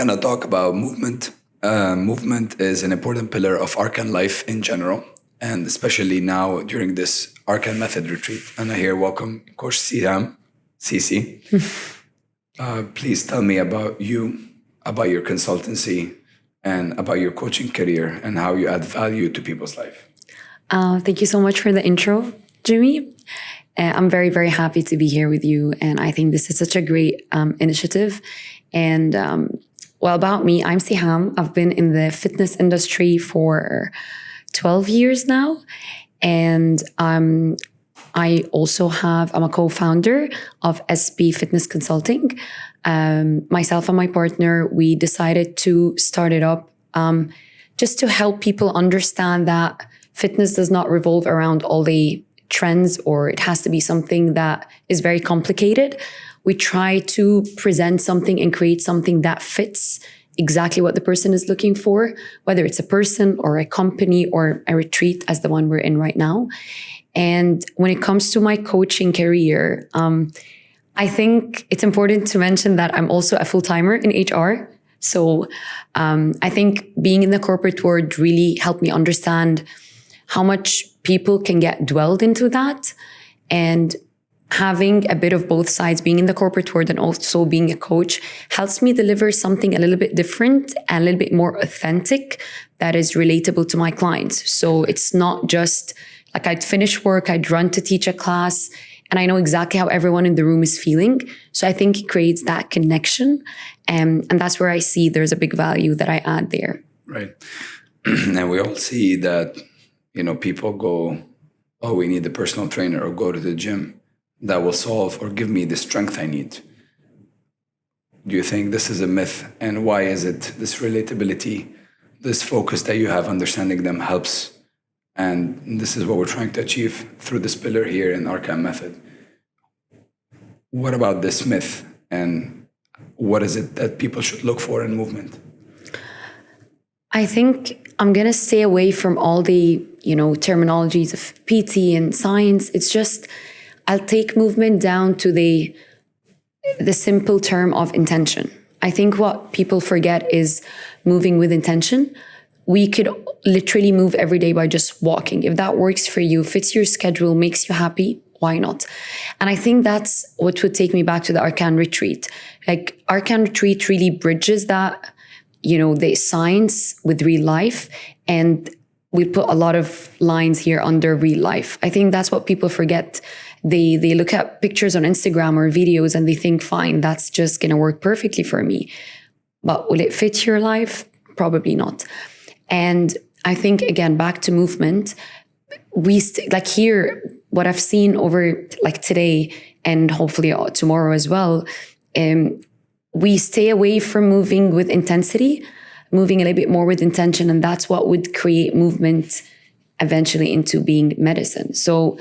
going to talk about movement. Movement is an important pillar of ARKAN Life in general, and especially now during this ARKAN Method retreat. And I here welcome Coach Siham Zaki. Please tell me about you, about your consultancy, and about your coaching career and how you add value to people's life. Thank you so much for the intro, Jimmy. I'm very, very happy to be here with you. And I think this is such a great initiative. And well, about me, I'm Siham. I've been in the fitness industry for 12 years now. And I'm a co-founder of SP Fitness Consulting. Myself and my partner, we decided to start it up just to help people understand that fitness does not revolve around all the trends, or it has to be something that is very complicated. We try to present something and create something that fits exactly what the person is looking for, whether it's a person or a company or a retreat as the one we're in right now. And when it comes to my coaching career, I think it's important to mention that I'm also a full-timer in HR. So I think being in the corporate world really helped me understand how much people can get dwelled into that, and having a bit of both sides, being in the corporate world and also being a coach, helps me deliver something a little bit different and a little bit more authentic that is relatable to my clients. So it's not just like I'd finish work, I'd run to teach a class, and I know exactly how everyone in the room is feeling. So I think it creates that connection. And that's where I see there's a big value that I add there. Right. And we all see that, people go, oh, we need a personal trainer, or go to the gym that will solve or give me the strength I need. Do you think this is a myth? And why is it this relatability, this focus that you have, understanding them helps? And this is what we're trying to achieve through this pillar here in ARKAN Method. What about this myth, and what is it that people should look for in movement? I think I'm going to stay away from all the, terminologies of PT and science. It's just, I'll take movement down to the simple term of intention. I think what people forget is moving with intention. We could literally move every day by just walking. If that works for you, fits your schedule, makes you happy, why not? And I think that's what would take me back to the ARKAN retreat. Like, ARKAN retreat really bridges that, the science with real life, and we put a lot of lines here under real life. I think that's what people forget. They look at pictures on Instagram or videos and they think, fine, that's just going to work perfectly for me. But will it fit your life? Probably not. And I think, again, back to movement, here, what I've seen over today and hopefully tomorrow as well, we stay away from moving with intensity, moving a little bit more with intention. And that's what would create movement eventually into being medicine. So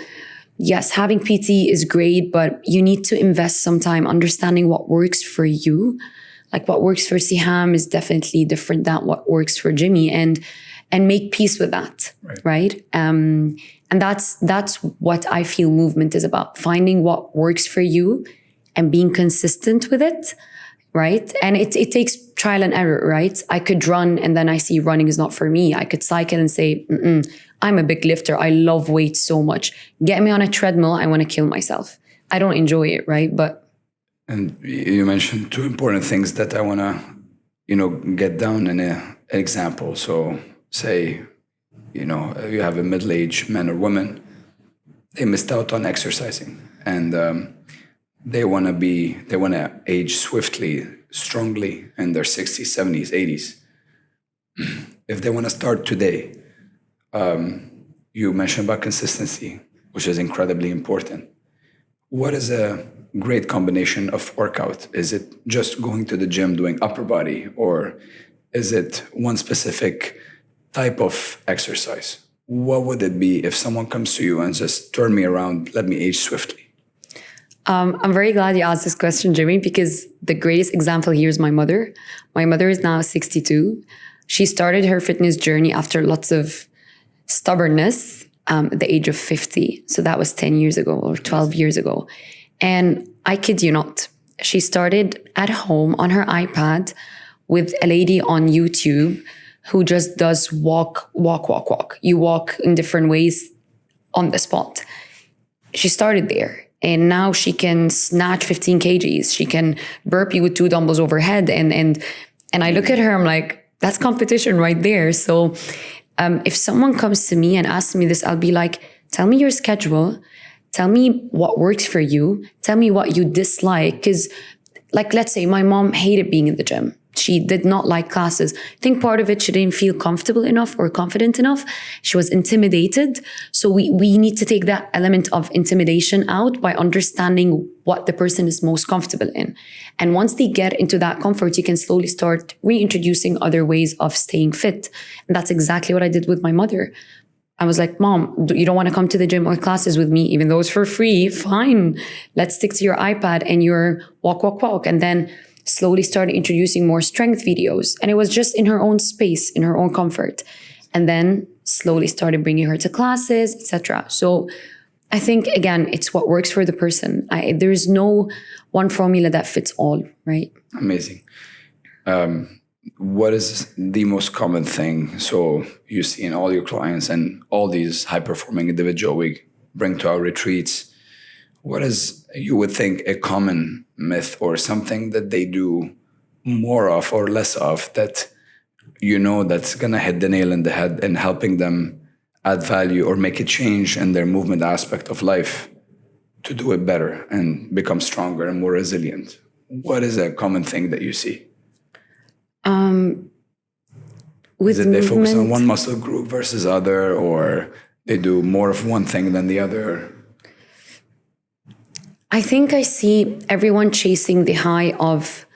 yes, having PT is great, but you need to invest some time understanding what works for you. Like, what works for Siham is definitely different than what works for Jimmy, and make peace with that, right? And that's what I feel movement is about, finding what works for you and being consistent with it, right? And it takes trial and error, right? I could run and then I see running is not for me. I could cycle and say, I'm a big lifter. I love weights so much. Get me on a treadmill, I want to kill myself. I don't enjoy it, right? And you mentioned two important things that I want to, get down in an example. So say, you have a middle-aged man or woman, they missed out on exercising, and they want to age swiftly, strongly in their 60s, 70s, 80s. If they want to start today, you mentioned about consistency, which is incredibly important. What is a great combination of workout? Is it just going to the gym, doing upper body, or is it one specific type of exercise? What would it be if someone comes to you and just turn me around, let me age swiftly? I'm very glad you asked this question, Jimmy, because the greatest example here is my mother. My mother is now 62. She started her fitness journey after lots of stubbornness at the age of 50. So that was 10 years ago or 12 years ago. And I kid you not, she started at home on her iPad with a lady on YouTube who just does walk. You walk in different ways on the spot. She started there. And now she can snatch 15 kgs. She can burp you with 2 dumbbells overhead. And I look at her, I'm like, that's competition right there. So if someone comes to me and asks me this, I'll be like, tell me your schedule. Tell me what works for you. Tell me what you dislike. Because like, let's say my mom hated being in the gym. She did not like classes. I think part of it, she didn't feel comfortable enough or confident enough. She was intimidated. So we need to take that element of intimidation out by understanding what the person is most comfortable in. And once they get into that comfort, you can slowly start reintroducing other ways of staying fit. And that's exactly what I did with my mother. I was like, Mom, you don't want to come to the gym or classes with me, even though it's for free? Fine. Let's stick to your iPad and your walk. And then slowly started introducing more strength videos. And it was just in her own space, in her own comfort. And then slowly started bringing her to classes, etc. So I think, again, it's what works for the person. There's no one formula that fits all, right? Amazing. What is the most common thing so you see in all your clients and all these high-performing individuals we bring to our retreats? What is, you would think, a common myth or something that they do more of or less of that you know that's going to hit the nail in the head and helping them add value or make a change in their movement aspect of life to do it better and become stronger and more resilient? What is a common thing that you see? With is it they focus on movement, one muscle group versus other, or they do more of one thing than the other? I think I see everyone chasing the high of,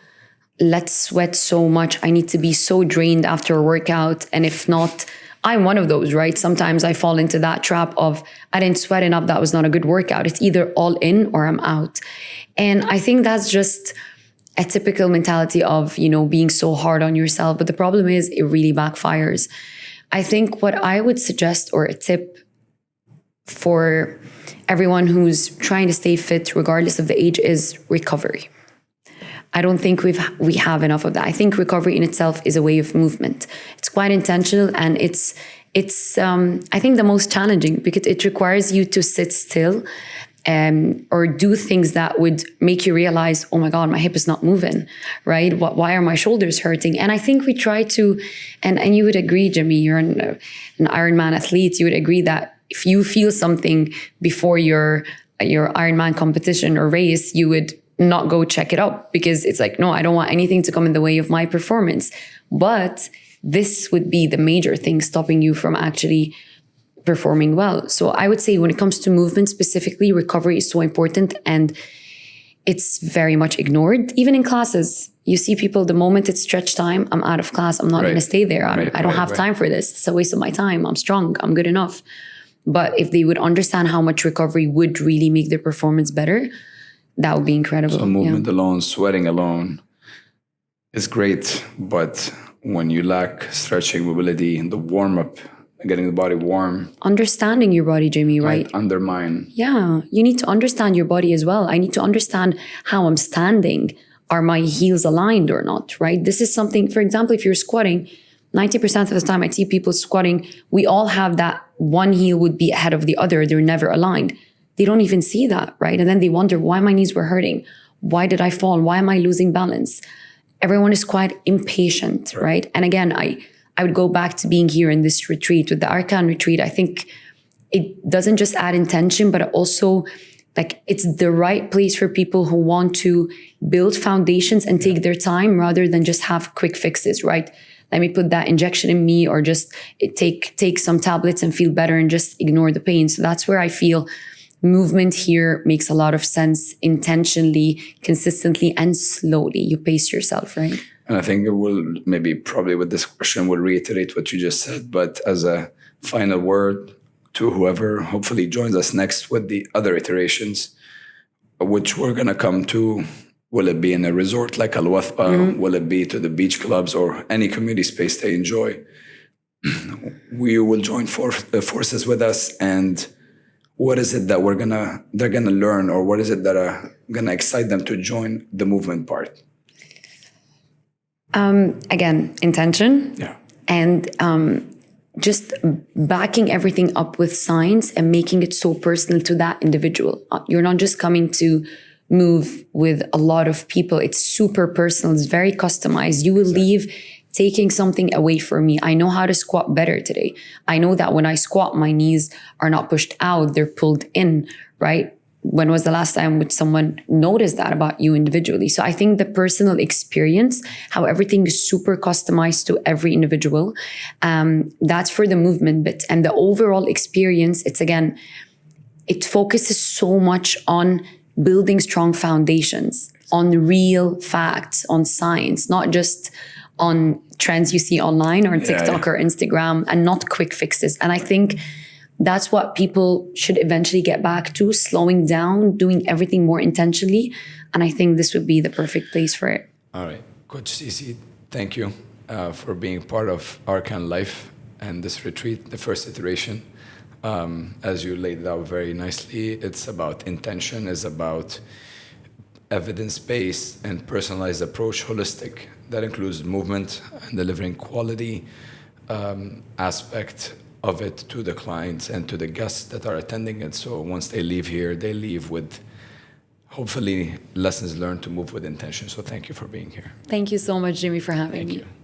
let's sweat so much. I need to be so drained after a workout. And if not, I'm one of those, right? Sometimes I fall into that trap of, I didn't sweat enough. That was not a good workout. It's either all in or I'm out. And I think that's just a typical mentality of, being so hard on yourself. But the problem is it really backfires. I think what I would suggest, or a tip for everyone who's trying to stay fit regardless of the age, is recovery. I don't think we have enough of that. I think recovery in itself is a way of movement. It's quite intentional, and it's I think the most challenging because it requires you to sit still or do things that would make you realize, oh my God, my hip is not moving, right? Why are my shoulders hurting? And I think we try to, and you would agree, Jimmy, you're an Ironman athlete, you would agree that if you feel something before your Ironman competition or race, you would not go check it up because it's like, no, I don't want anything to come in the way of my performance. But this would be the major thing stopping you from actually performing well. So I would say when it comes to movement specifically, recovery is so important, and it's very much ignored. Even in classes, you see people, the moment it's stretch time, I'm out of class. I'm not going to stay there. I don't have time for this. It's a waste of my time. I'm strong. I'm good enough. But if they would understand how much recovery would really make their performance better, that would be incredible. So movement alone, sweating alone is great. But when you lack stretching, mobility, and the warm-up, getting the body warm. Understanding your body, Jamie, right? Undermine. Yeah, you need to understand your body as well. I need to understand how I'm standing. Are my heels aligned or not, right? This is something, for example, if you're squatting, 90% of the time I see people squatting, we all have that one heel would be ahead of the other. They're never aligned. They don't even see that, right? And then they wonder why my knees were hurting. Why did I fall? Why am I losing balance? Everyone is quite impatient, right? And again, I would go back to being here in this retreat with the ARKAN retreat. I think it doesn't just add intention, but also it's the right place for people who want to build foundations and take their time rather than just have quick fixes, right? Let me put that injection in me or just take some tablets and feel better and just ignore the pain. So that's where I feel movement here makes a lot of sense, intentionally, consistently, and slowly. You pace yourself, right? And I think it will probably with this question, will reiterate what you just said. But as a final word to whoever hopefully joins us next with the other iterations, which we're going to come to, will it be in a resort like Al-Wathba? Mm-hmm. Will it be to the beach clubs or any community space they enjoy? We will join forces with us. And what is it that they're gonna learn, or what is it that are gonna excite them to join the movement part? Again, intention. Yeah. And just backing everything up with science and making it so personal to that individual. You're not just coming to move with a lot of people. It's super personal. It's very customized. You will leave taking something away from me. I know how to squat better today. I know that when I squat, my knees are not pushed out, they're pulled in, right? When was the last time which someone noticed that about you individually? So I think the personal experience, how everything is super customized to every individual, that's for the movement bit. And the overall experience, it's again, it focuses so much on building strong foundations, on real facts, on science, not just on trends you see online or on TikTok or Instagram, and not quick fixes. And I think that's what people should eventually get back to, slowing down, doing everything more intentionally. And I think this would be the perfect place for it. All right. Coach Sisi, thank you for being part of ARKAN Life and this retreat, the first iteration. As you laid it out very nicely, it's about intention, it's about evidence-based and personalized approach, holistic. That includes movement and delivering quality aspect of it to the clients and to the guests that are attending it. So once they leave here, they leave with hopefully lessons learned to move with intention. So thank you for being here. Thank you so much, Jimmy, for having me. Thank you.